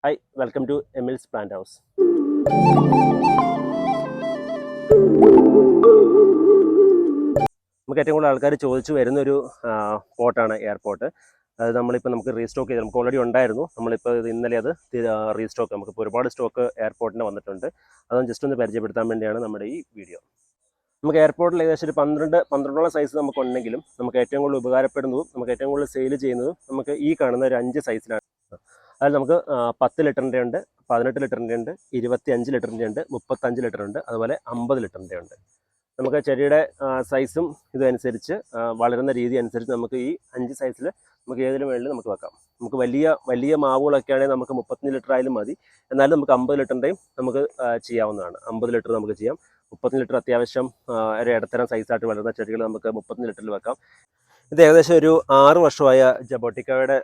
Hi, welcome to Emil's Plant House. നമുക്ക് ഏറ്റവും കൂടുതൽ ആൾക്കാർ ചോദിച്ചു വരുന്നൊരു പോർട്ടാണ് എയർപോർട്ട്. അത് നമുക്ക് റീസ്റ്റോക്ക് ചെയ്ത് നമുക്ക് ഓൾറെഡി ഉണ്ടായിരുന്നു. നമ്മളിപ്പോൾ ഇന്നലെ അത് റീസ്റ്റോക്ക് നമുക്കിപ്പോൾ ഒരുപാട് സ്റ്റോക്ക് എയർപോർട്ടിന് വന്നിട്ടുണ്ട്. അതൊന്ന് ജസ്റ്റ് ഒന്ന് പരിചയപ്പെടുത്താൻ വേണ്ടിയാണ് നമ്മുടെ ഈ വീഡിയോ. നമുക്ക് എയർപോർട്ടിൽ ഏകദേശം ഒരു 12ഓളം സൈസ് നമുക്കുണ്ടെങ്കിലും നമുക്ക് ഏറ്റവും കൂടുതൽ ഉപകാരപ്പെടുന്നതും നമുക്ക് ഏറ്റവും കൂടുതൽ സെയിൽ ചെയ്യുന്നതും നമുക്ക് ഈ കാണുന്ന ഒരു 5 സൈസിലാണ്. അതിൽ നമുക്ക് 10 ലിറ്ററിൻ്റെ ഉണ്ട്, 18 ലിറ്ററിൻ്റെ ഉണ്ട്, 25 ലിറ്ററിൻ്റെ ഉണ്ട്, 35 ലിറ്റർ ഉണ്ട്, അതുപോലെ 50 ലിറ്ററിൻ്റെ ഉണ്ട്. നമുക്ക് ചെടിയുടെ സൈസും ഇതനുസരിച്ച് വളരുന്ന രീതി അനുസരിച്ച് നമുക്ക് ഈ 5 സൈസിൽ നമുക്ക് ഏതിലും വേണമെങ്കിലും നമുക്ക് വെക്കാം. നമുക്ക് വലിയ മാവുകളൊക്കെ ആണെങ്കിൽ നമുക്ക് 35 ലിറ്റർ ആയാലും മതി. എന്നാലും നമുക്ക് 50 ലിറ്ററിൻ്റെയും നമുക്ക് ചെയ്യാവുന്നതാണ്. 50 ലിറ്റർ നമുക്ക് ചെയ്യാം. 30 ലിറ്റർ അത്യാവശ്യം ഒരു ഇടത്തരം സൈസായിട്ട് വളരുന്ന ചെടികൾ നമുക്ക് 35 ലിറ്ററിൽ വെക്കാം. ഇത് ഏകദേശം ഒരു 6 വർഷമായ ജബോട്ടിക്കയുടെ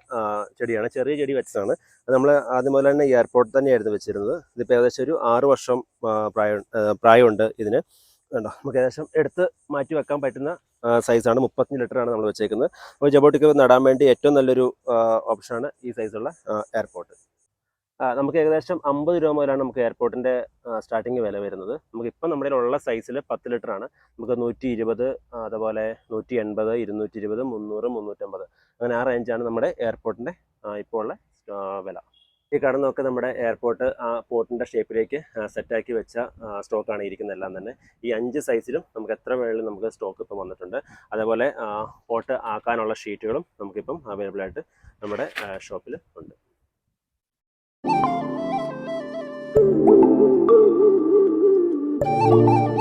ചെടിയാണ്. ചെറിയ ചെടി വെച്ചതാണ്. അത് നമ്മൾ ആദ്യം മുതൽ തന്നെ എയർപോർട്ടിൽ തന്നെയായിരുന്നു വെച്ചിരുന്നത്. ഇതിപ്പോൾ ഏകദേശം ഒരു 6 വർഷം പ്രായമുണ്ട് ഇതിന്. കണ്ടോ, നമുക്ക് ഏകദേശം എടുത്ത് മാറ്റി വെക്കാൻ പറ്റുന്ന സൈസാണ്. 35 ലിറ്ററാണ് നമ്മൾ വെച്ചേക്കുന്നത്. അപ്പോൾ ജബോട്ടിക്ക നടാൻ വേണ്ടി ഏറ്റവും നല്ലൊരു ഓപ്ഷനാണ് ഈ സൈസുള്ള എയർപോർട്ട്. നമുക്ക് ഏകദേശം 50 രൂപ മുതലാണ് നമുക്ക് എയർപോർട്ടിൻ്റെ സ്റ്റാർട്ടിങ് വില വരുന്നത്. നമുക്കിപ്പം നമ്മുടെ ഉള്ള സൈസിൽ 10 ലിറ്ററാണ്. നമുക്ക് 120, അതുപോലെ 180, 220, 300, 350 അങ്ങനെ ആ റേഞ്ചാണ് നമ്മുടെ എയർപോർട്ടിൻ്റെ ഇപ്പോൾ ഉള്ള വില. ഈ കാണുന്നതൊക്കെ നമ്മുടെ എയർപോർട്ട് ആ പോർട്ടിൻ്റെ ഷേപ്പിലേക്ക് സെറ്റാക്കി വെച്ച സ്റ്റോക്കാണ് ഇരിക്കുന്നതെല്ലാം തന്നെ. ഈ 5 സൈസിലും നമുക്ക് എത്ര വേണമെങ്കിലും നമുക്ക് സ്റ്റോക്ക് ഇപ്പം വന്നിട്ടുണ്ട്. അതേപോലെ പോട്ട് ആക്കാനുള്ള ഷീറ്റുകളും നമുക്കിപ്പം അവൈലബിൾ ആയിട്ട് നമ്മുടെ ഷോപ്പിൽ ഉണ്ട്. Thank you.